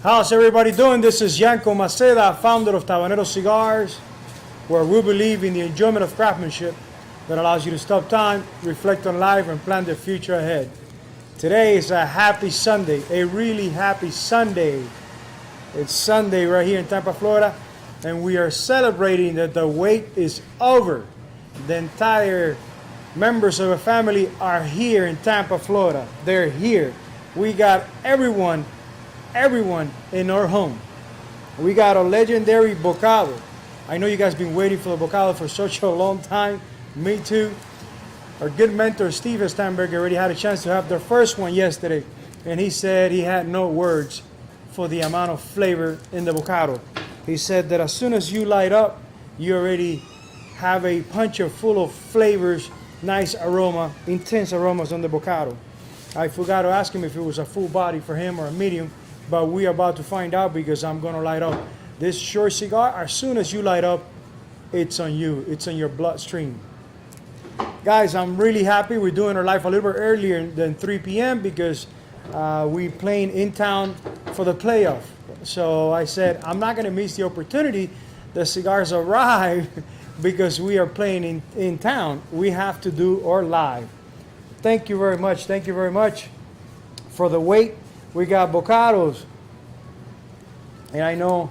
How's everybody doing? This is Yanko Maceda, founder of Tabanero Cigars, where we believe in the enjoyment of craftsmanship that allows you to stop time, reflect on life, and plan the future ahead. Today is a happy Sunday, a really happy Sunday. It's Sunday right here in Tampa, Florida, and we are celebrating that the wait is over. The entire members of a family are here in Tampa, Florida. They're here. We got everyone in our home. We got a legendary bocado. I know you guys been waiting for the bocado for such a long time. Me too. Our good mentor Steve Stamberg already had a chance to have their first one yesterday, and he said he had no words for the amount of flavor in the bocado. He said that as soon as you light up, you already have a punch full of flavors, nice aroma, intense aromas on the bocado. I forgot to ask him if it was a full body for him or a medium, but we are about to find out because I'm going to light up this short cigar. As soon as you light up, it's on you. It's on your bloodstream. Guys, I'm really happy. We're doing our live a little bit earlier than 3 p.m. because we playing in town for the playoff. So I said, I'm not going to miss the opportunity. The cigars arrive because we are playing in town. We have to do our live. Thank you very much. Thank you very much for the wait. We got bocados. And I know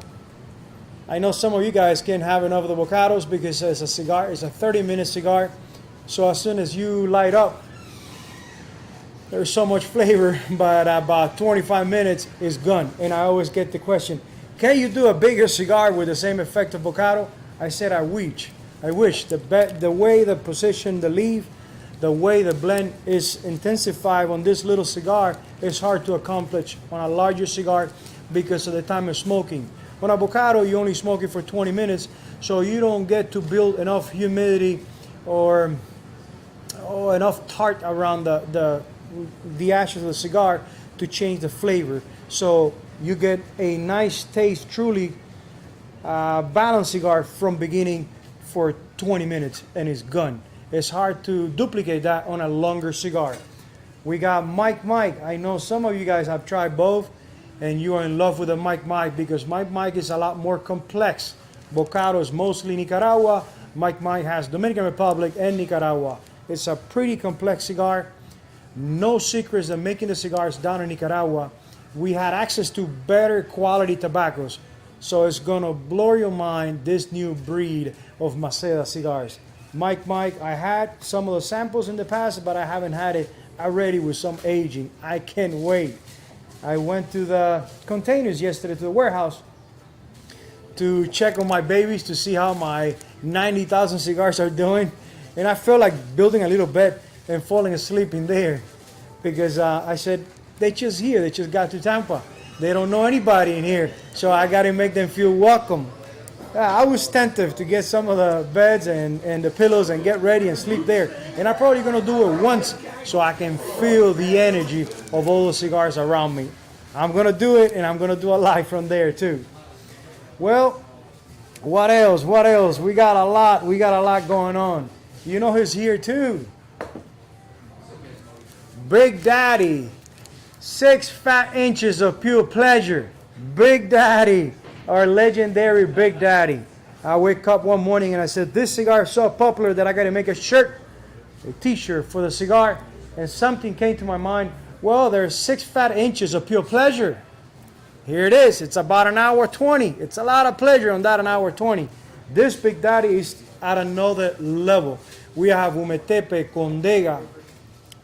some of you guys can't have enough of the bocados because it's a cigar. It's a 30-minute cigar. So as soon as you light up, there's so much flavor, but about 25 minutes is gone. And I always get the question, can you do a bigger cigar with the same effect of bocado? I said, I wish. The way the position, the leaf, the way the blend is intensified on this little cigar is hard to accomplish on a larger cigar because of the time of smoking. On a bocado, you only smoke it for 20 minutes, so you don't get to build enough humidity or enough tart around the ashes of the cigar to change the flavor. So you get a nice taste, truly balanced cigar from beginning for 20 minutes and it's gone. It's hard to duplicate that on a longer cigar. We got Mike. I know some of you guys have tried both and you are in love with the Mike because Mike is a lot more complex. Bocado is mostly Nicaragua. Mike has Dominican Republic and Nicaragua. It's a pretty complex cigar. No secrets than making the cigars down in Nicaragua. We had access to better quality tobaccos. So it's gonna blow your mind, this new breed of Maceda cigars. Mike, I had some of the samples in the past, but I haven't had it already with some aging. I can't wait. I went to the containers yesterday, to the warehouse, to check on my babies to see how my 90,000 cigars are doing. And I felt like building a little bed and falling asleep in there because I said, they just here, they just got to Tampa. They don't know anybody in here, so I got to make them feel welcome. I was tempted to get some of the beds and the pillows and get ready and sleep there. And I'm probably going to do it once so I can feel the energy of all the cigars around me. I'm going to do it, and I'm going to do a live from there too. Well, what else? We got a lot going on. You know who's here too? Big Daddy. 6 fat inches of pure pleasure. Big Daddy. Our legendary Big Daddy. I wake up one morning and I said, this cigar is so popular that I got to make a shirt, a t-shirt for the cigar. And something came to my mind. Well, there's 6 fat inches of pure pleasure. Here it is. It's about an hour 20. It's a lot of pleasure on that an hour 20. This Big Daddy is at another level. We have Umetepe, Condega.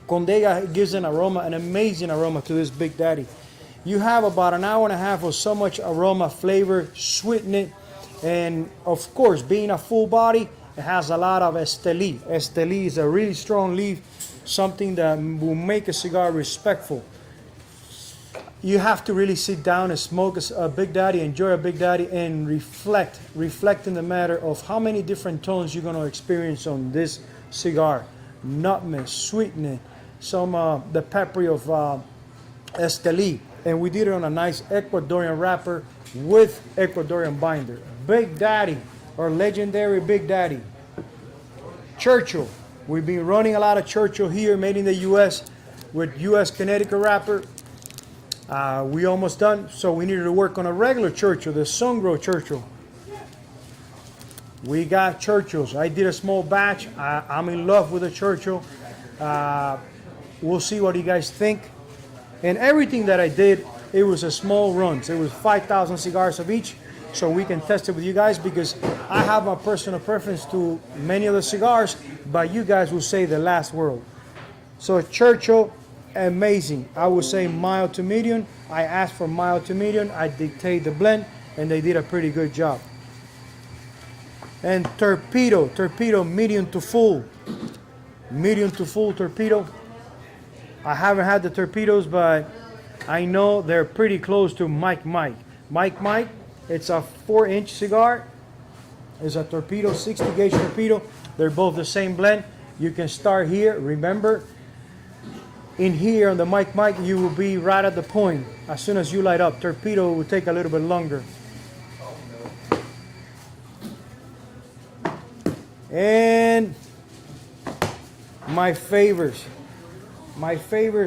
Condega gives an aroma, an amazing aroma to this Big Daddy. You have about an hour and a half of so much aroma, flavor, sweetness, and of course, being a full body, it has a lot of Esteli. Esteli is a really strong leaf, something that will make a cigar respectful. You have to really sit down and smoke a Big Daddy, enjoy a Big Daddy, and reflect in the matter of how many different tones you're going to experience on this cigar. Nutmeg, sweetness, some the peppery of Esteli. And we did it on a nice Ecuadorian wrapper with Ecuadorian binder. Big Daddy, our legendary Big Daddy. Churchill. We've been running a lot of Churchill here, made in the U.S. with U.S. Connecticut wrapper. We almost done, so we needed to work on a regular Churchill, the sun-grown Churchill. We got Churchills. I did a small batch. I'm in love with the Churchill. We'll see what you guys think. And everything that I did, it was a small runs. It was 5,000 cigars of each, so we can test it with you guys, because I have my personal preference to many of the cigars, but you guys will say the last word. So Churchill, amazing. I would say mild to medium. I asked for mild to medium. I dictate the blend, and they did a pretty good job. And Torpedo medium to full. Medium to full Torpedo. I haven't had the Torpedoes, but I know they're pretty close to Mike. Mike, it's a 4-inch cigar. It's a Torpedo, 60 gauge Torpedo. They're both the same blend. You can start here. Remember, in here on the Mike, you will be right at the point as soon as you light up. Torpedo will take a little bit longer. And my favorites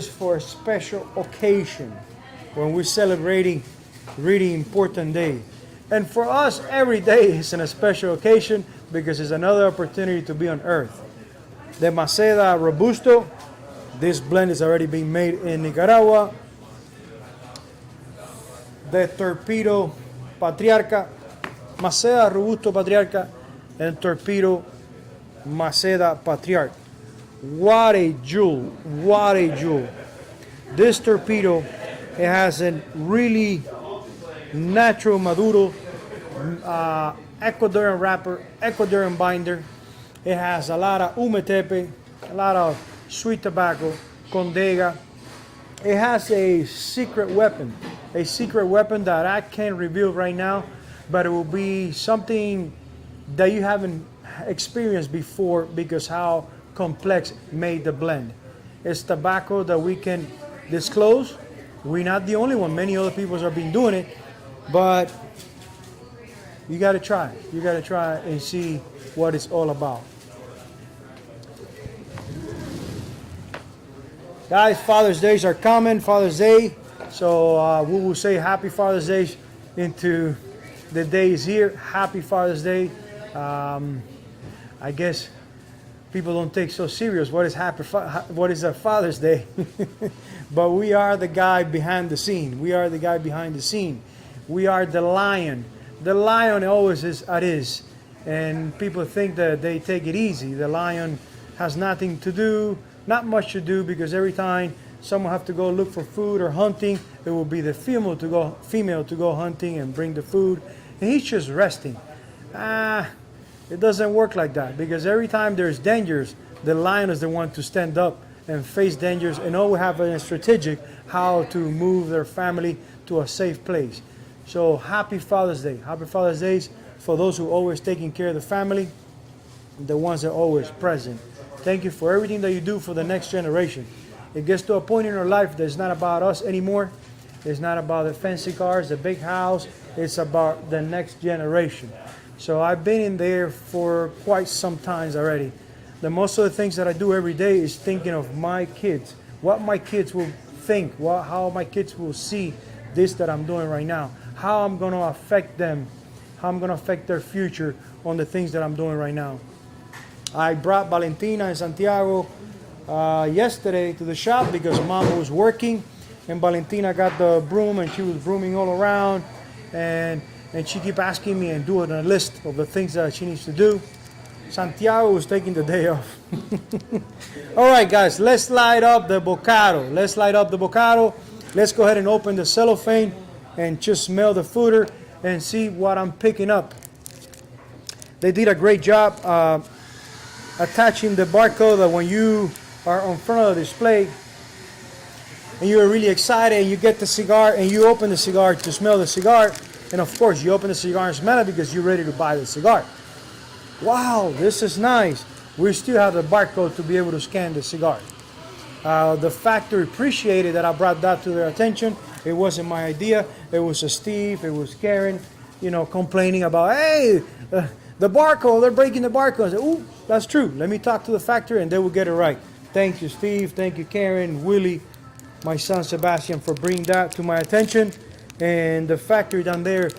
for a special occasion when we're celebrating really important day. And for us, every day is a special occasion because it's another opportunity to be on earth. The Maceda Robusto, this blend is already being made in Nicaragua. The Torpedo Patriarca, Maceda Robusto Patriarca, and Torpedo Maceda Patriarch. What a jewel, what a jewel. This Torpedo, it has a really natural Maduro Ecuadorian wrapper, Ecuadorian binder. It has a lot of umetepe, a lot of sweet tobacco, condega. It has a secret weapon that I can't reveal right now, but it will be something that you haven't experienced before because how complex made the blend. It's tobacco that we can disclose. We're not the only one. Many other people have been doing it, but you got to try. You got to try and see what it's all about. Guys, Father's Days are coming. Father's Day. So we will say Happy Father's Day into the days here. Happy Father's Day. I guess people don't take so serious what is a Father's Day. But we are the guy behind the scene. We are the guy behind the scene. We are the lion. The lion always is at his. And people think that they take it easy. The lion has nothing to do, not much to do, because every time someone have to go look for food or hunting, it will be the female to go hunting and bring the food. And he's just resting. It doesn't work like that, because every time there's dangers, the lion is the one to stand up and face dangers and always have a strategic how to move their family to a safe place. So happy Father's Day. Happy Father's Days for those who are always taking care of the family, the ones that are always present. Thank you for everything that you do for the next generation. It gets to a point in our life that it's not about us anymore. It's not about the fancy cars, the big house. It's about the next generation. So I've been in there for quite some times already. The most of the things that I do every day is thinking of my kids, what my kids will think, how my kids will see this that I'm doing right now, how I'm going to affect them, how I'm going to affect their future on the things that I'm doing right now. I brought Valentina and Santiago yesterday to the shop because Mama was working, and Valentina got the broom and she was brooming all around, and she kept asking me and doing a list of the things that she needs to do. Santiago was taking the day off. All right, guys, let's light up the Bocado. Let's light up the Bocado. Let's go ahead and open the cellophane and just smell the fooder and see what I'm picking up. They did a great job attaching the barcode that when you are in front of the display and you're really excited and you get the cigar and you open the cigar to smell the cigar, and of course you open the cigar and smell it because you're ready to buy the cigar. Wow, this is nice. We still have the barcode to be able to scan the cigar. The factory appreciated that I brought that to their attention. It wasn't my idea. It was Steve, it was Karen, complaining about, hey, the barcode, they're breaking the barcode. I said, ooh, that's true. Let me talk to the factory and they will get it right. Thank you, Steve. Thank you, Karen, Willie. my son Sebastian for bringing that to my attention. And the factory down there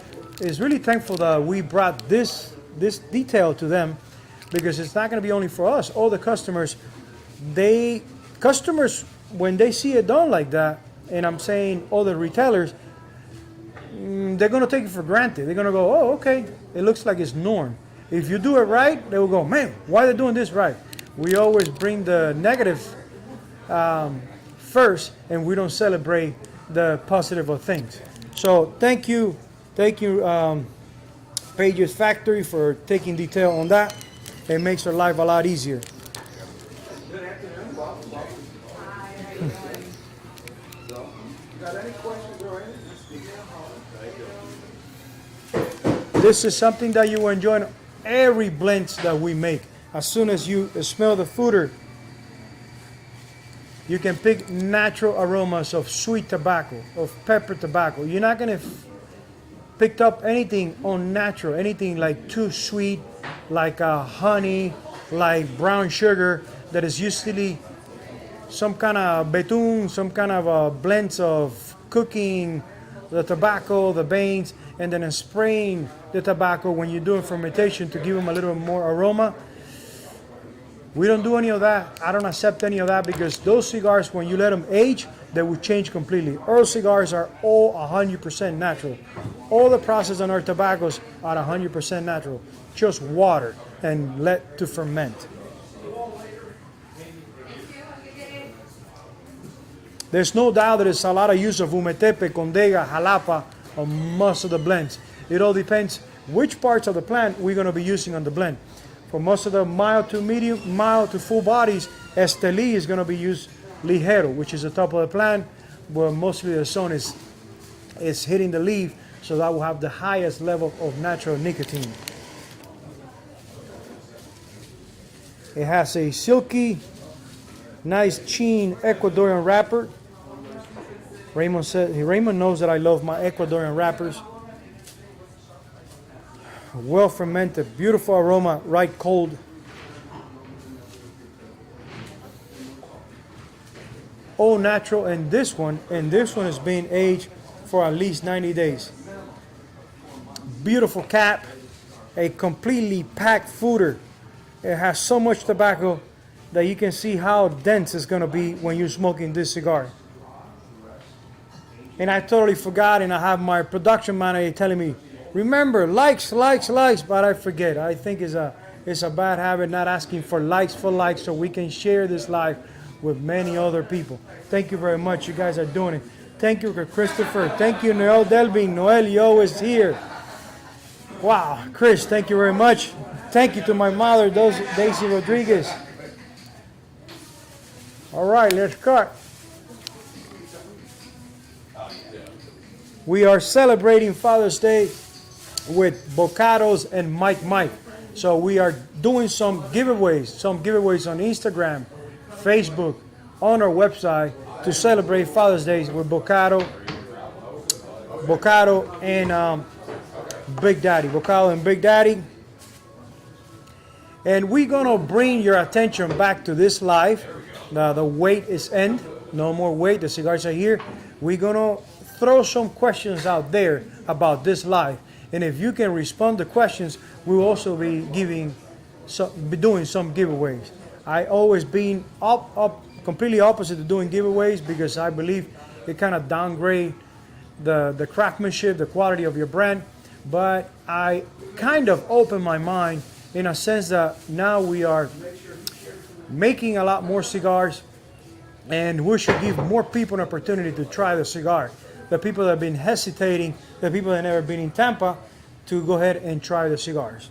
is really thankful that we brought this detail to them, because it's not going to be only for us. All the customers, when they see it done like that, and I'm saying all the retailers, they're going to take it for granted. They're going to go, oh, okay, it looks like it's norm. If you do it right, they will go, man, why are they doing this right? We always bring the negative first, and we don't celebrate the positive of things. So thank you, Page's Factory, for taking detail on that. It makes our life a lot easier. Good afternoon. Welcome. So, you got any questions or anything? Thank you. This is something that you will enjoy in every blend that we make. As soon as you smell the fooder, you can pick natural aromas of sweet tobacco, of pepper tobacco. You're not going to pick up anything unnatural, anything like too sweet, like honey, like brown sugar, that is usually some kind of betun, some kind of blends of cooking the tobacco, the beans, and then spraying the tobacco when you're doing fermentation to give them a little more aroma. We don't do any of that. I don't accept any of that, because those cigars, when you let them age, they will change completely. Our cigars are all 100% natural. All the process on our tobaccos are 100% natural. Just water and let to ferment. There's no doubt that there's a lot of use of umetepe, condega, jalapa on most of the blends. It all depends which parts of the plant we're going to be using on the blend. For most of the mild to medium, mild to full bodies, Esteli is going to be used ligero, which is the top of the plant, where mostly the sun is hitting the leaf, so that will have the highest level of natural nicotine. It has a silky, nice chin Ecuadorian wrapper. Raymond knows that I love my Ecuadorian wrappers. Well fermented, beautiful aroma, right cold. All natural, and this one is being aged for at least 90 days. Beautiful cap, a completely packed fooder. It has so much tobacco that you can see how dense it's going to be when you're smoking this cigar. And I totally forgot, and I have my production manager telling me, remember, likes, but I forget. I think it's a bad habit, not asking for likes, so we can share this live with many other people. Thank you very much. You guys are doing it. Thank you, Christopher. Thank you, Noel Delving. Noel, you always here. Wow, Chris, thank you very much. Thank you to my mother, Daisy Rodriguez. All right, let's cut. We are celebrating Father's Day with Bocados and Mike. So we are doing some giveaways on Instagram, Facebook, on our website to celebrate Father's Day with Bocado and Big Daddy. Bocado and Big Daddy. And we're gonna bring your attention back to this live. The wait is end. No more wait. The cigars are here. We're gonna throw some questions out there about this live. And if you can respond to questions, we'll also be doing some giveaways. I always been completely opposite to doing giveaways, because I believe it kind of downgrade the craftsmanship, the quality of your brand. But I kind of open my mind in a sense that now we are making a lot more cigars, and we should give more people an opportunity to try the cigar. The people that have been hesitating, the people that have never been in Tampa, to go ahead and try the cigars.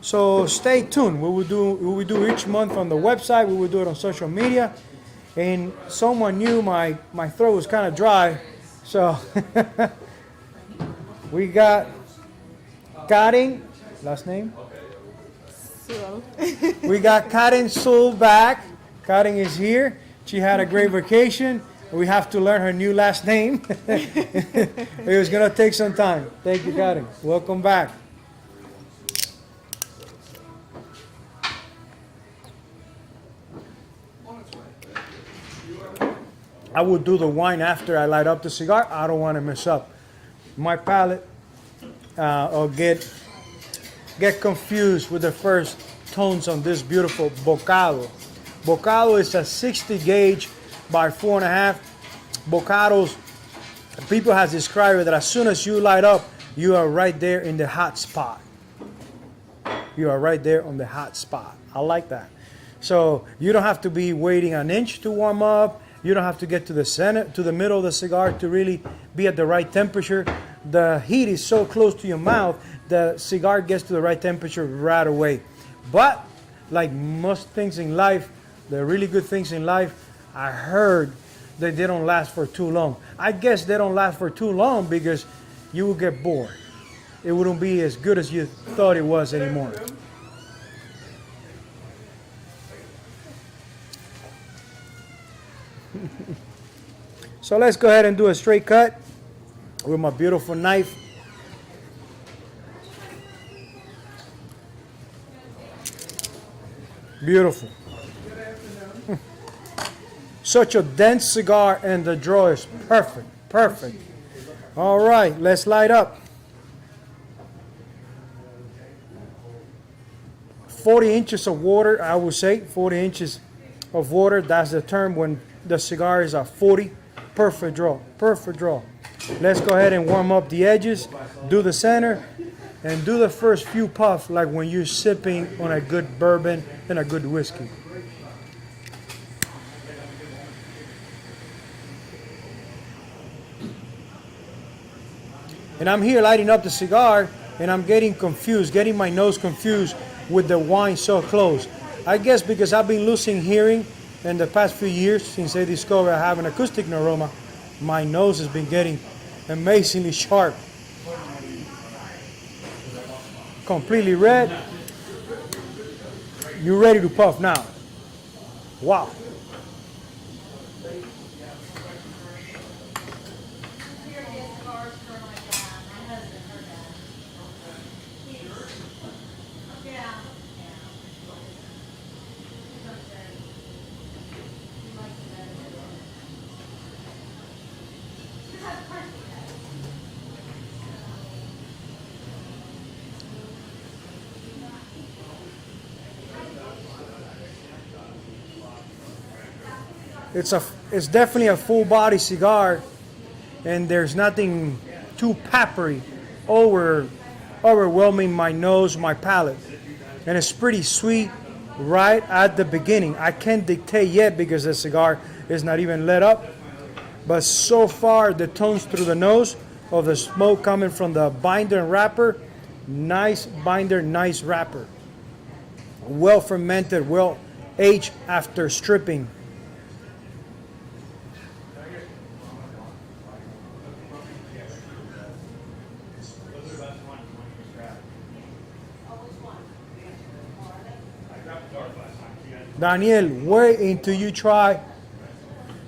So stay tuned. We will do each month on the website. We will do it on social media. And someone knew my throat was kind of dry, so we got Karen, last name? Sul. We got Karen Sul back. Karen is here. She had a great vacation. We have to learn her new last name. It was going to take some time. Thank you, Karen. Welcome back. I will do the wine after I light up the cigar. I don't want to mess up my palate or get confused with the first tones on this beautiful Bocado. Bocado is a 60 gauge by 4.5. Bocados, people has described it that as soon as you light up, you are right there in the hot spot. You are right there on the hot spot. I like that. So you don't have to be waiting an inch to warm up. You don't have to get to the center, to the middle of the cigar to really be at the right temperature. The heat is so close to your mouth, the cigar gets to the right temperature right away. But like most things in life, the really good things in life, I heard that they don't last for too long. I guess they don't last for too long because you will get bored. It wouldn't be as good as you thought it was anymore. So let's go ahead and do a straight cut with my beautiful knife. Beautiful. Such a dense cigar, and the draw is perfect. Perfect. All right, let's light up. 40 inches of water, I would say. 40 inches of water, that's the term when the cigar is at 40. Perfect draw. Perfect draw. Let's go ahead and warm up the edges, do the center, and do the first few puffs like when you're sipping on a good bourbon and a good whiskey. And I'm here lighting up the cigar, and I'm getting my nose confused with the wine so close. I guess because I've been losing hearing in the past few years since I discovered I have an acoustic neuroma, my nose has been getting amazingly sharp. Completely red. You're ready to puff now. Wow. It's definitely a full body cigar, and there's nothing too peppery overwhelming my nose, my palate. And it's pretty sweet right at the beginning. I can't dictate yet because the cigar is not even lit up, but so far the tones through the nose of the smoke coming from the binder and wrapper, nice binder, nice wrapper. Well fermented, well aged after stripping. Daniel, wait until you try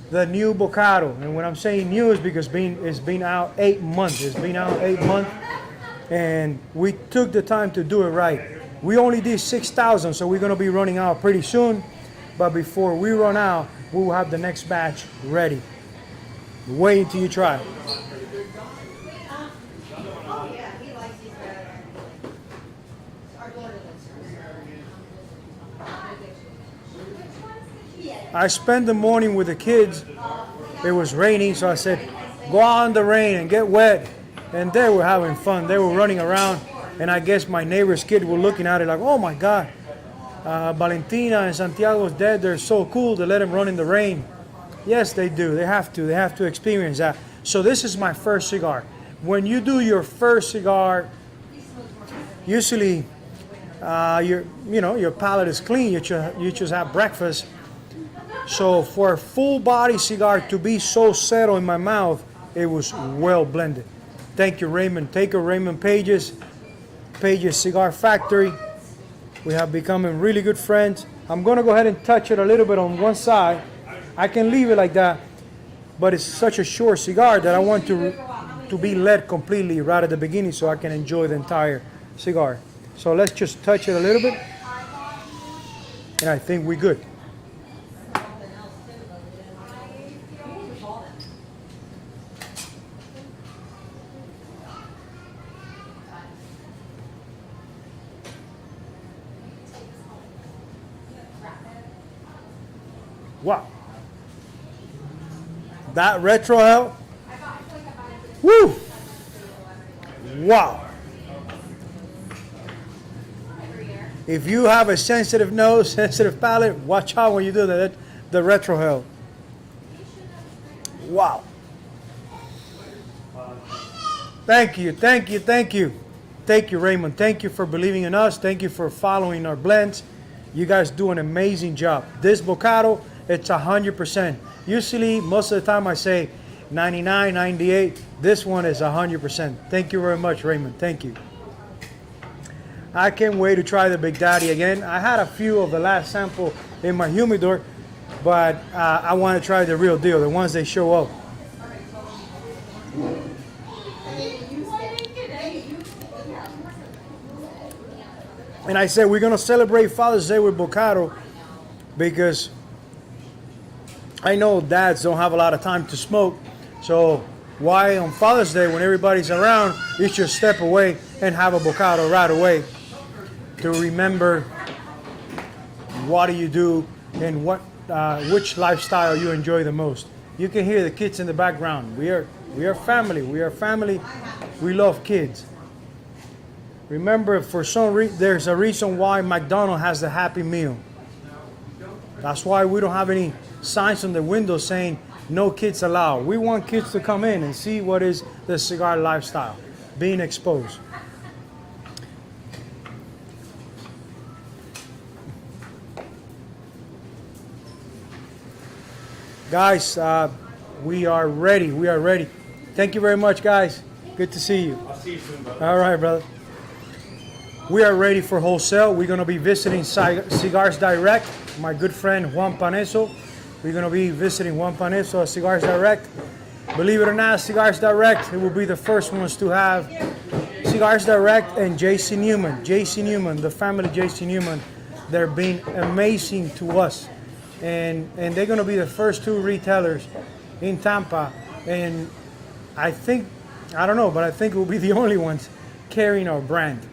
the new Bocado. And when I'm saying new is because it's been out 8 months. It's been out 8 months, and we took the time to do it right. We only did 6,000, so we're going to be running out pretty soon. But before we run out, we will have the next batch ready. Wait until you try. I spent the morning with the kids. It was raining, so I said, go out in the rain and get wet. And they were having fun. They were running around. And I guess my neighbor's kid were looking at it like, oh my God, Valentina and Santiago's dead. They're so cool to let them run in the rain. Yes, they do. They have to. They have to experience that. So this is my first cigar. When you do your first cigar, usually your palate is clean. You just have breakfast. So for a full body cigar to be so settled in my mouth, it was well blended. Thank you, Raymond. Take a Raymond Pages Cigar Factory. We have become really good friends. I'm gonna go ahead and touch it a little bit on one side. I can leave it like that, but it's such a short cigar that I want to be lit completely right at the beginning so I can enjoy the entire cigar. So let's just touch it a little bit, and I think we're good. Wow. That retro hell. Woo. Wow. If you have a sensitive nose, sensitive palate, watch out when you do that. The retro hell. Wow. Thank you, thank you, thank you. Thank you, Raymond. Thank you for believing in us. Thank you for following our blends. You guys do an amazing job. This Bocado, it's 100%. Usually, most of the time I say 99, 98. This one is 100%. Thank you very much, Raymond. Thank you. I can't wait to try the Big Daddy again. I had a few of the last sample in my humidor, but I want to try the real deal, the ones they show up. And I said we're going to celebrate Father's Day with Bocado because I know dads don't have a lot of time to smoke. So why on Father's Day when everybody's around, you should step away and have a Bocado right away to remember what do you do and which lifestyle you enjoy the most. You can hear the kids in the background. We are family. We are family. We love kids. Remember, for some reason, there's a reason why McDonald's has the Happy Meal. That's why we don't have any signs on the window saying no kids allowed. We want kids to come in and see what is the cigar lifestyle, being exposed. Guys, we are ready. We are ready. Thank you very much, guys. Good to see you. I'll see you soon, brother. All right, brother. We are ready for wholesale. We're going to be visiting Cigars Direct. My good friend Juan Paneso. We're going to be visiting Juan Paneso at Cigars Direct. Believe it or not, Cigars Direct, it will be the first ones to have Cigars Direct and JC Newman. JC Newman, the family JC Newman, they're being amazing to us. And they're going to be the first two retailers in Tampa. And I think, I don't know, but I think we'll be the only ones carrying our brand.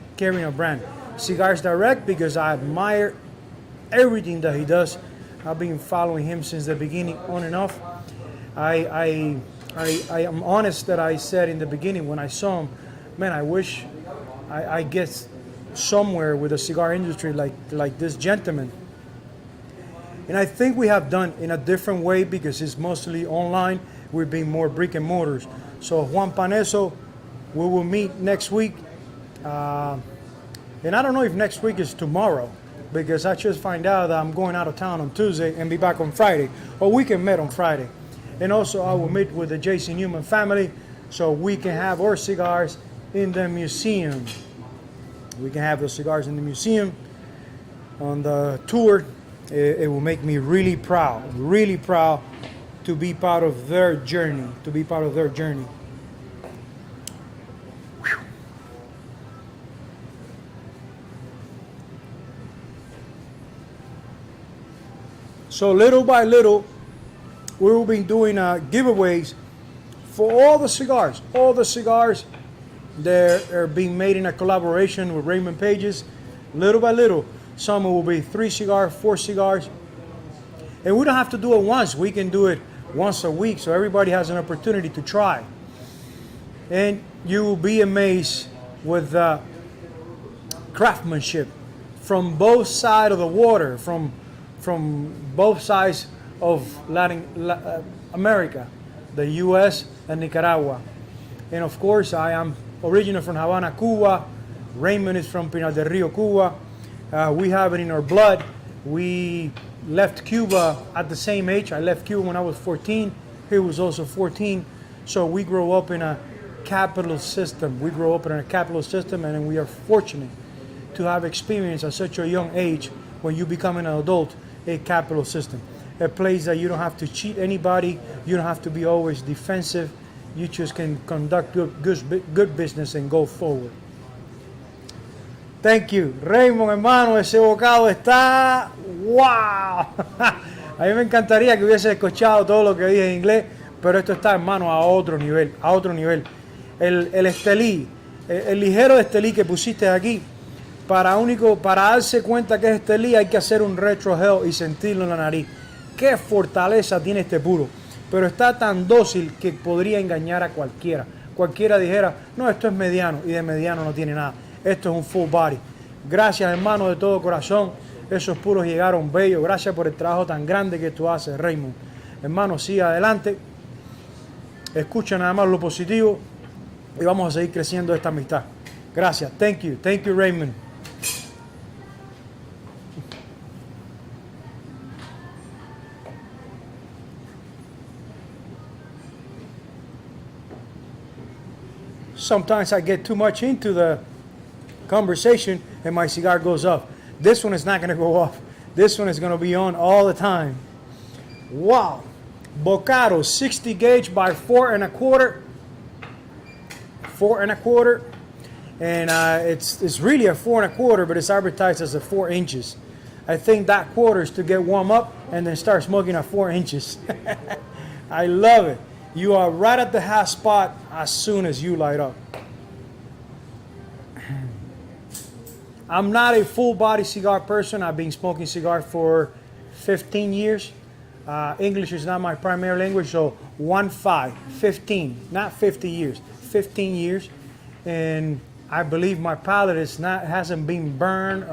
Cigars Direct, because I admire everything that he does. I've been following him since the beginning, on and off. I am honest that I said in the beginning when I saw him, man, I wish I get somewhere with the cigar industry like this gentleman. And I think we have done in a different way because it's mostly online. We're being more brick and mortars. So Juan Paneso, we will meet next week. And I don't know if next week is tomorrow because I just find out that I'm going out of town on Tuesday and be back on Friday. Or we can meet on Friday. And also I will meet with the JC Newman family so we can have our cigars in the museum. We can have the cigars in the museum on the tour. It will make me really proud to be part of their journey, So little by little, we will be doing giveaways for all the cigars. All the cigars, they're being made in a collaboration with Raymond Pages. Little by little, some will be 3 cigars, 4 cigars. And we don't have to do it once. We can do it once a week so everybody has an opportunity to try. And you will be amazed with the craftsmanship from both sides of the water, from both sides of Latin America, the U.S. and Nicaragua. And of course, I am originally from Havana, Cuba. Raymond is from Pinar del Rio, Cuba. We have it in our blood. We left Cuba at the same age. I left Cuba when I was 14. He was also 14. So we grow up in a capitalist system. And we are fortunate to have experienced at such a young age, when you become an adult, a capitalist system. A place that you don't have to cheat anybody. You don't have to be always defensive. You just can conduct good business and go forward. Thank you. Raymond, hermano, ese bocado está... ¡Wow! A mí me encantaría que hubiese escuchado todo lo que dije en inglés, pero esto está, hermano, a otro nivel, El Estelí, el ligero Estelí que pusiste aquí, para darse cuenta que es Estelí hay que hacer un retro gel y sentirlo en la nariz. qué fortaleza tiene este puro. Pero está tan dócil que podría engañar a cualquiera. Cualquiera dijera, no, esto es mediano, y de mediano no tiene nada. Esto es un full body. Gracias, hermano, de todo corazón. Esos puros llegaron bellos. Gracias por el trabajo tan grande que tú haces, Raymond. Hermano, sigue adelante. Escucha nada más lo positivo y vamos a seguir creciendo esta amistad. Gracias. Thank you, Raymond. Sometimes I get too much into the conversation and my cigar goes off. This one is not going to go off. This one is going to be on all the time. Wow. Bocado 60 gauge by 4 1/4. 4 1/4. And it's really a 4 1/4, but it's advertised as a 4 inches. I think that quarter is to get warm up and then start smoking at 4 inches. I love it. You are right at the hot spot as soon as you light up. I'm not a full body cigar person. I've been smoking cigars for 15 years. English is not my primary language, so 15, not 50 years, 15 years. And I believe my palate hasn't been burned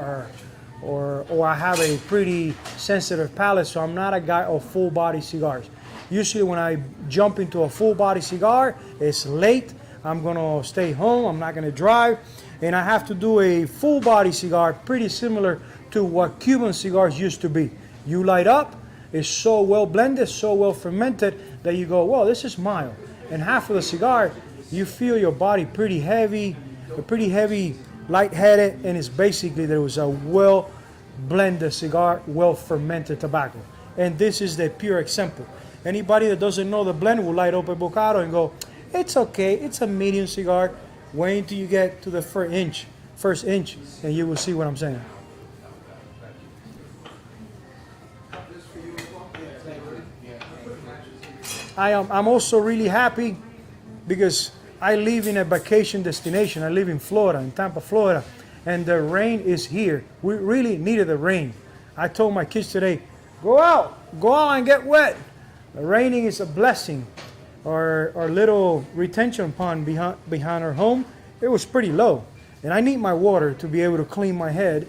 or I have a pretty sensitive palate, so I'm not a guy of full body cigars. Usually when I jump into a full body cigar, it's late. I'm gonna stay home, I'm not gonna drive. And I have to do a full body cigar pretty similar to what Cuban cigars used to be. You light up, it's so well blended, so well fermented that you go, whoa, this is mild. And half of the cigar, you feel your body pretty heavy, lightheaded, and it's basically there was a well blended cigar, well fermented tobacco. And this is the pure example. Anybody that doesn't know the blend will light up a Bocado and go, it's okay, it's a medium cigar. Wait until you get to the first inch, and you will see what I'm saying. I'm also really happy because I live in a vacation destination. I live in Florida, in Tampa, Florida, and the rain is here. We really needed the rain. I told my kids today, go out and get wet. The raining is a blessing. Our little retention pond behind our home, it was pretty low. And I need my water to be able to clean my head.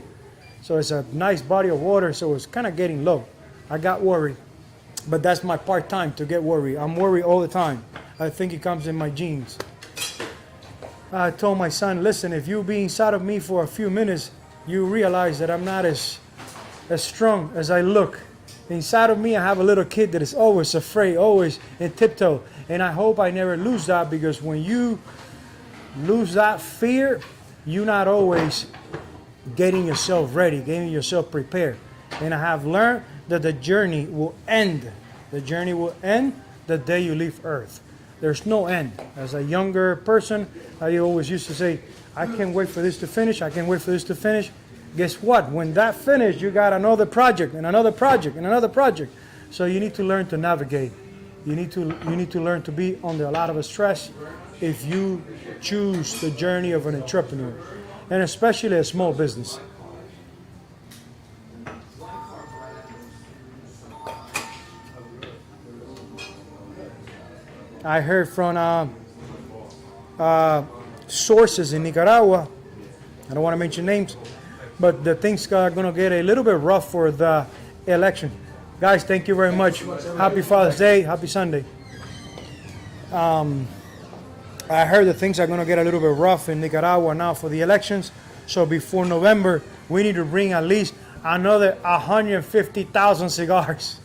So it's a nice body of water, so it's kind of getting low. I got worried. But that's my part-time, to get worried. I'm worried all the time. I think it comes in my genes. I told my son, listen, if you be inside of me for a few minutes, you realize that I'm not as strong as I look. Inside of me, I have a little kid that is always afraid, always in tiptoe. And I hope I never lose that, because when you lose that fear, you're not always getting yourself ready, getting yourself prepared. And I have learned that the journey will end. The journey will end the day you leave Earth. There's no end. As a younger person, I always used to say, I can't wait for this to finish. I can't wait for this to finish. Guess what? When that finished, you got another project and another project and another project. So you need to learn to navigate. You need to learn to be under a lot of stress if you choose the journey of an entrepreneur, and especially a small business. I heard from sources in Nicaragua, I don't want to mention names, but the things are going to get a little bit rough for the election. Guys, thank you very much. Happy Father's Day. Happy Sunday. I heard that things are going to get a little bit rough in Nicaragua now for the elections. So before November, we need to bring at least another 150,000 cigars.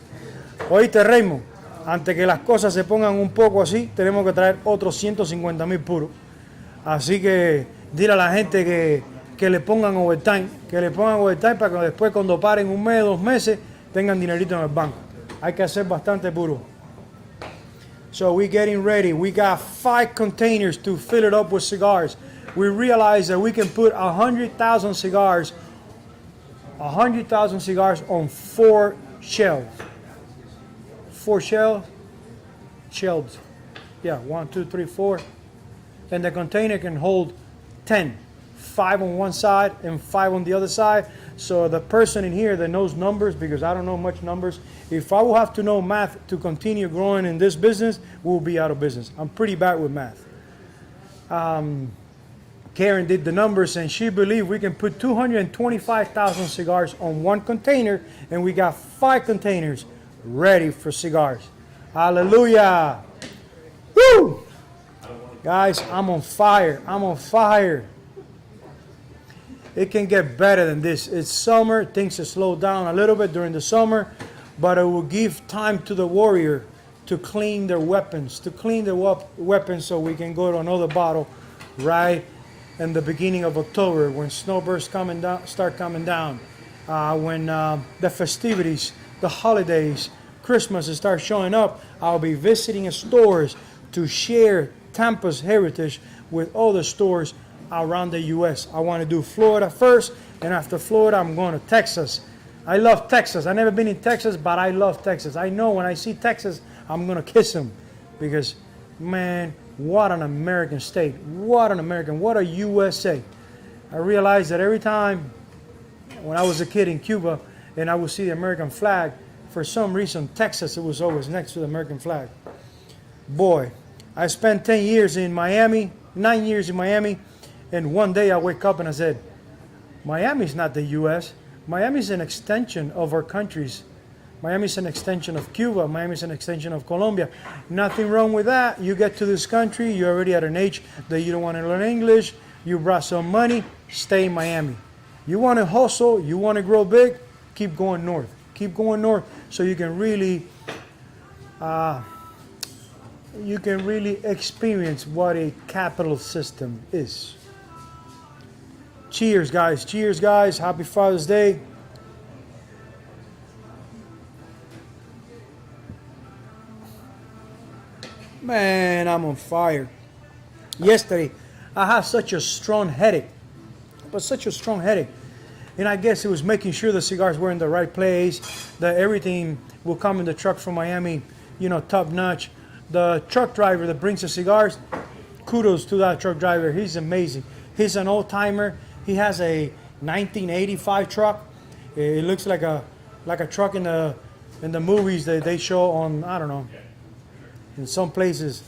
Oíste, Raymond, antes que las cosas se pongan un poco así, tenemos que traer otros 150,000 puros. Así que dile a la gente que le pongan overtime, para que después cuando paren un mes, 2 meses, tengan dinerito en el banco. Hay que hacer bastante puro. So we're getting ready. We got 5 containers to fill it up with cigars. We realized that we can put 100,000 cigars on 4 shelves. 4 shelves. Yeah, 1, 2, 3, 4. And the container can hold 10. 5 on one side and 5 on the other side. So the person in here that knows numbers, because I don't know much numbers, if I will have to know math to continue growing in this business, we'll be out of business. I'm pretty bad with math. Karen did the numbers, and she believed we can put 225,000 cigars on one container, and we got 5 containers ready for cigars. Hallelujah. Woo! Guys, I'm on fire. I'm on fire. It can get better than this. It's summer. Things have slowed down a little bit during the summer, but it will give time to the warrior to clean their weapons, weapons so we can go to another bottle right in the beginning of October when snowbirds start coming down, when the festivities, the holidays, Christmas start showing up. I'll be visiting stores to share Tampa's heritage with other stores around the U.S. I want to do Florida first, and after Florida, I'm going to Texas. I love Texas. I've never been in Texas, but I love Texas. I know when I see Texas, I'm going to kiss them because, man, what an American state. What an American. What a USA. I realized that every time when I was a kid in Cuba and I would see the American flag, for some reason, Texas, it was always next to the American flag. Boy, I spent 10 years in Miami, 9 years in Miami, and one day I wake up and I said, Miami's not the U.S. Miami's an extension of our countries. Miami's an extension of Cuba. Miami's an extension of Colombia. Nothing wrong with that. You get to this country, you're already at an age that you don't want to learn English, you brought some money, stay in Miami. You want to hustle, you want to grow big, keep going north. Keep going north so you can really experience what a capital system is. Cheers, guys. Cheers, guys. Happy Father's Day. Man, I'm on fire. Yesterday, I had such a strong headache. And I guess it was making sure the cigars were in the right place, that everything will come in the truck from Miami, top notch. The truck driver that brings the cigars, kudos to that truck driver. He's amazing. He's an old timer. He has a 1985 truck. It looks like a truck in the movies that they show on, I don't know, in some places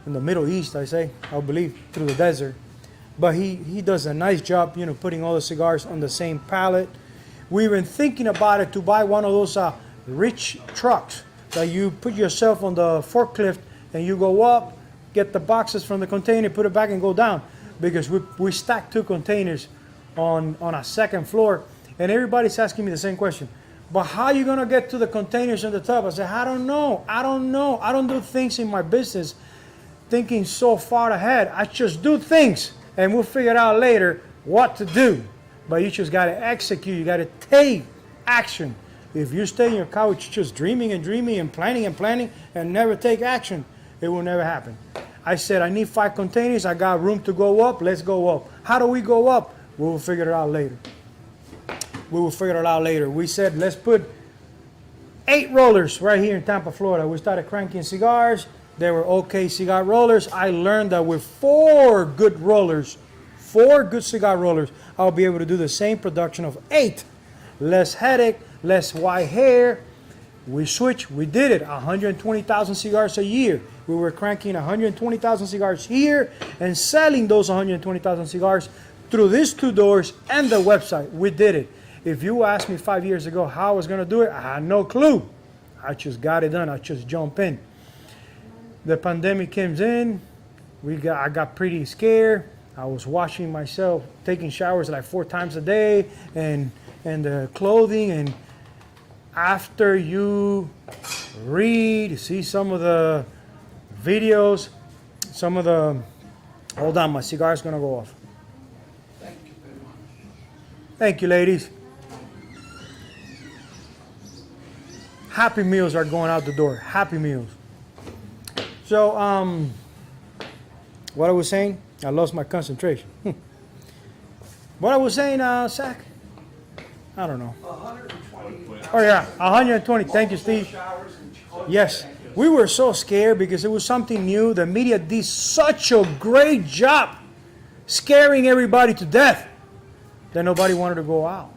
in the Middle East, I believe, through the desert. But he does a nice job, putting all the cigars on the same pallet. We've been thinking about it to buy one of those rich trucks that you put yourself on the forklift and you go up, get the boxes from the container, put it back and go down. Because we stacked 2 containers on a second floor, and everybody's asking me the same question. But how are you going to get to the containers on the top? I said, I don't know. I don't do things in my business thinking so far ahead. I just do things. And we'll figure out later what to do. But you just got to execute. You got to take action. If you stay on your couch just dreaming and planning and never take action, it will never happen. I said, I need 5 containers. I got room to go up. Let's go up. How do we go up? We will figure it out later. We said, let's put 8 rollers right here in Tampa, Florida. We started cranking cigars. They were okay cigar rollers. I learned that with 4 good cigar rollers, I'll be able to do the same production of 8. Less headache, less white hair. We switched. We did it. 120,000 cigars a year. We were cranking 120,000 cigars here and selling those 120,000 cigars through these 2 doors and the website. We did it. If you asked me 5 years ago how I was going to do it, I had no clue. I just got it done. I just jumped in. The pandemic came in. I got pretty scared. I was washing myself, taking showers like 4 times a day, and the clothing. And after you read, see some of the videos, hold on, my cigar's gonna go off. Thank you very much. Thank you, ladies. Happy Meals are going out the door. Happy Meals. So, what I was saying, I lost my concentration. What I was saying, Zach? I don't know. 120. Oh yeah, 120. Thank you, Steve. Showers and Yes, we were so scared because it was something new. The media did such a great job scaring everybody to death that nobody wanted to go out.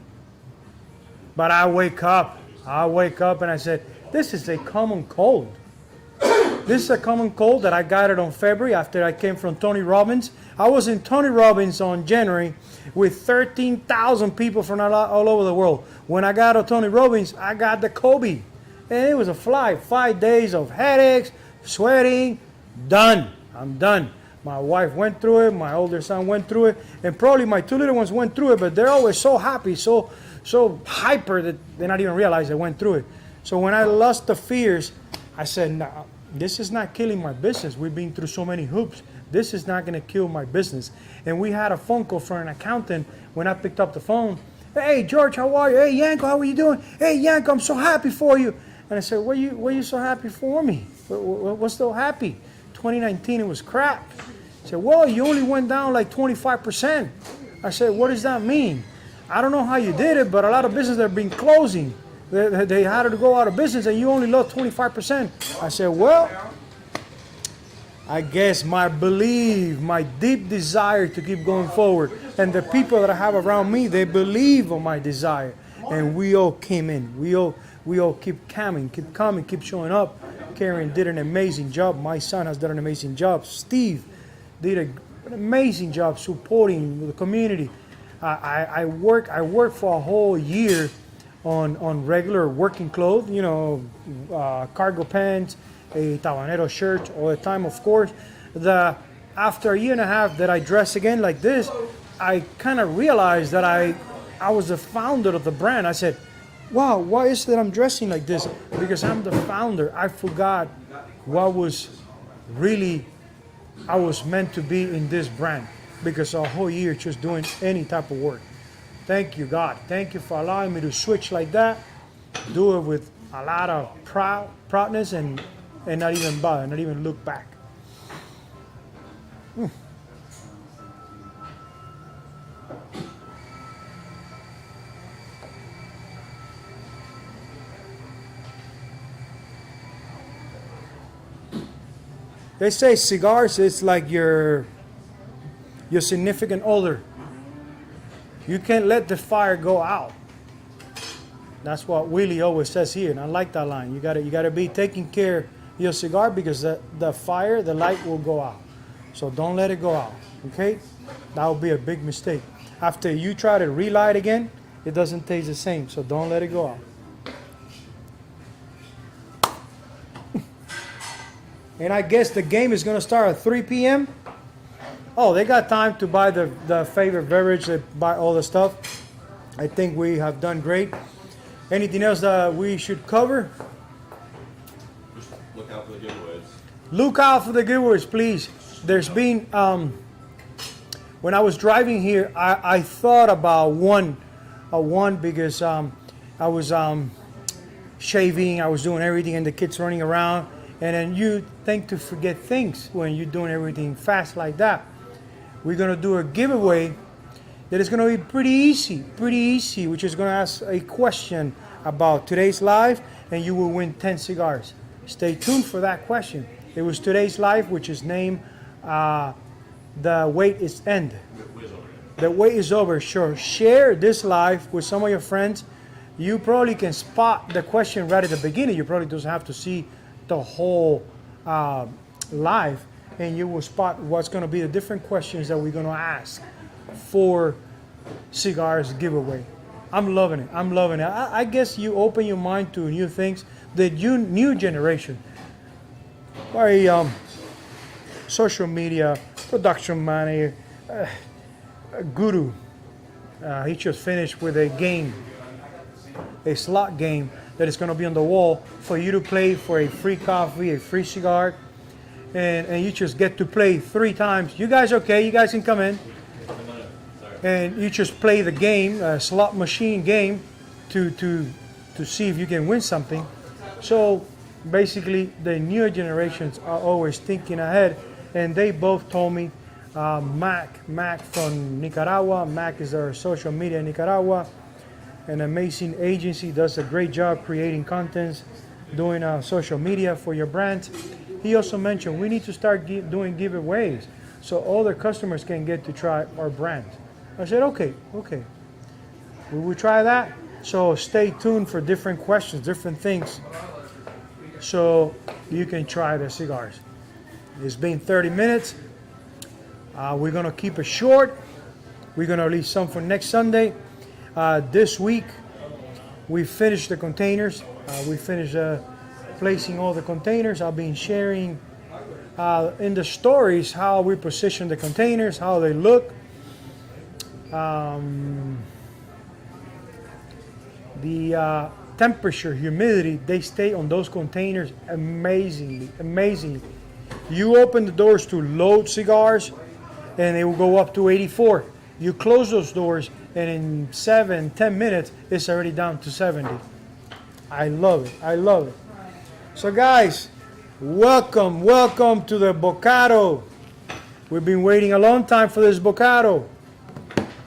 But I wake up and I said, this is a common cold. This is a common cold that I got it on February after I came from Tony Robbins. I was in Tony Robbins on January with 13,000 people from all over the world. When I got to Tony Robbins, I got the COVID. And it was a fly. 5 days of headaches, sweating, done. I'm done. My wife went through it. My older son went through it. And probably my 2 little ones went through it, but they're always so happy, so hyper that they not even realize they went through it. So when I lost the fears, I said, no, this is not killing my business. We've been through so many hoops. This is not going to kill my business. And we had a phone call from an accountant when I picked up the phone. Hey, George, how are you? Hey, Yanko, how are you doing? Hey, Yanko, I'm so happy for you. And I said, what are you so happy for me? What's so happy? 2019, it was crap. He said, well, you only went down like 25%. I said, what does that mean? I don't know how you did it, but a lot of businesses have been closing. They had to go out of business and you only lost 25%. I said, well, I guess my belief, my deep desire to keep going forward, and the people that I have around me, they believe on my desire. And we all came in. We all keep coming, keep showing up. Karen did an amazing job. My son has done an amazing job. Steve did an amazing job supporting the community. I worked for a whole year on regular working clothes, cargo pants, a Tabanero shirt all the time, of course. After a year and a half that I dress again like this, I kind of realized that I was the founder of the brand. I said, wow, why is it that I'm dressing like this? Because I'm the founder. I forgot what was really I was meant to be in this brand, because a whole year just doing any type of work. Thank you, God. Thank you for allowing me to switch like that, do it with a lot of proudness and not even bother, not even look back. They say cigars is like your significant other. You can't let the fire go out. That's what Willie always says here, and I like that line. You gotta be taking care of your cigar, because the fire, the light will go out. So don't let it go out. Okay? That would be a big mistake. After you try to relight again, it doesn't taste the same. So don't let it go out. And I guess the game is going to start at 3 p.m. Oh, they got time to buy the favorite beverage, they buy all the stuff. I think we have done great. Anything else that we should cover? Just look out for the giveaways. Look out for the giveaways, please. There's been, when I was driving here, I thought about one because I was shaving, I was doing everything, and the kids running around. And then you tend to forget things when you're doing everything fast like that. We're going to do a giveaway that is going to be pretty easy, which is going to ask a question about today's live, and you will win 10 cigars. Stay tuned for that question. It was today's live, which is named The Wait is End. The wait is over. Sure. Share this live with some of your friends. You probably can spot the question right at the beginning. You probably don't have to see the whole live, and you will spot what's going to be the different questions that we're going to ask for cigars giveaway. I'm loving it. I guess you open your mind to new things. The new generation, my social media production manager, guru, he just finished with a game, a slot game that is going to be on the wall for you to play for a free coffee, a free cigar, and you just get to play 3 times. You guys okay? You guys can come in. And you just play the game, a slot machine game, to see if you can win something. So basically, the newer generations are always thinking ahead, and they both told me, Mac from Nicaragua. Mac is our social media in Nicaragua. An amazing agency, does a great job creating contents, doing social media for your brand. He also mentioned we need to start doing giveaways. so other customers can get to try our brand. I said, okay. We will try that. So stay tuned for different questions, different things, so you can try the cigars. It's been 30 minutes. We're going to keep it short. We're going to release some for next Sunday. This week, we finished the containers. We finished placing all the containers. I've been sharing in the stories how we position the containers, how they look. The temperature, humidity, they stay on those containers amazingly. You open the doors to load cigars and they will go up to 84. You close those doors and in 7-10 minutes it's already down to 70. I love it. So guys, welcome to the Bocado. We've been waiting a long time for this Bocado.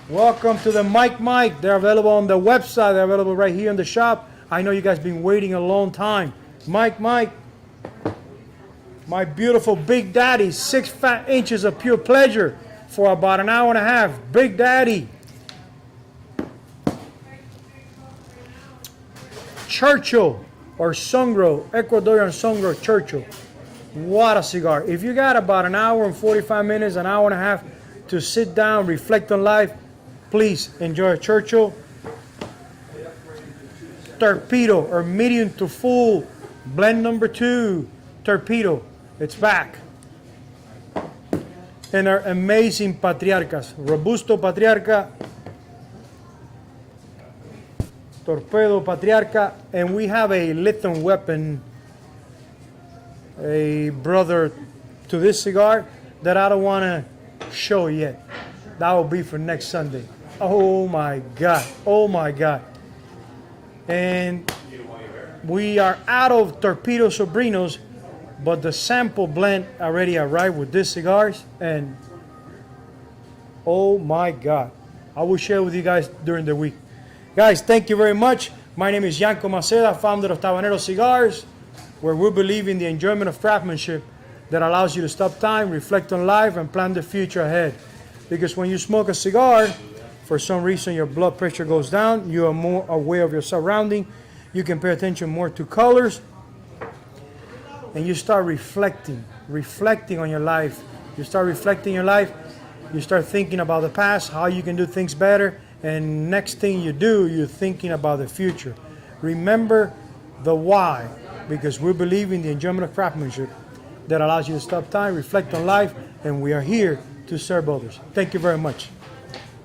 Welcome to the Mike. They're available on the website. They're available right here in the shop. I know you guys been waiting a long time. Mike, my beautiful Big Daddy, 6 fat inches of pure pleasure for about an hour and a half. Big Daddy. Churchill or Songro, Ecuadorian Songro Churchill. What a cigar. If you got about an hour and 45 minutes, an hour and a half to sit down, reflect on life, please enjoy a Churchill. Torpedo or medium to full, blend number 2, Torpedo. It's back. And our amazing Patriarcas, Robusto Patriarca, Torpedo Patriarca, and we have a lethal weapon, a brother to this cigar that I don't want to show yet. That will be for next Sunday. Oh my God. And we are out of Torpedo Sobrinos, but the sample blend already arrived with these cigars, and oh my God. I will share with you guys during the week. Guys, thank you very much. My name is Yanko Maceda, founder of Tabanero Cigars, where we believe in the enjoyment of craftsmanship that allows you to stop time, reflect on life, and plan the future ahead. Because when you smoke a cigar, for some reason your blood pressure goes down, you are more aware of your surrounding, you can pay attention more to colors, and you start reflecting on your life. You start reflecting your life, you start thinking about the past, how you can do things better, and next thing you do, you're thinking about the future. Remember the why, because we believe in the enjoyment of craftsmanship that allows you to stop time, reflect on life, and we are here to serve others. Thank you very much.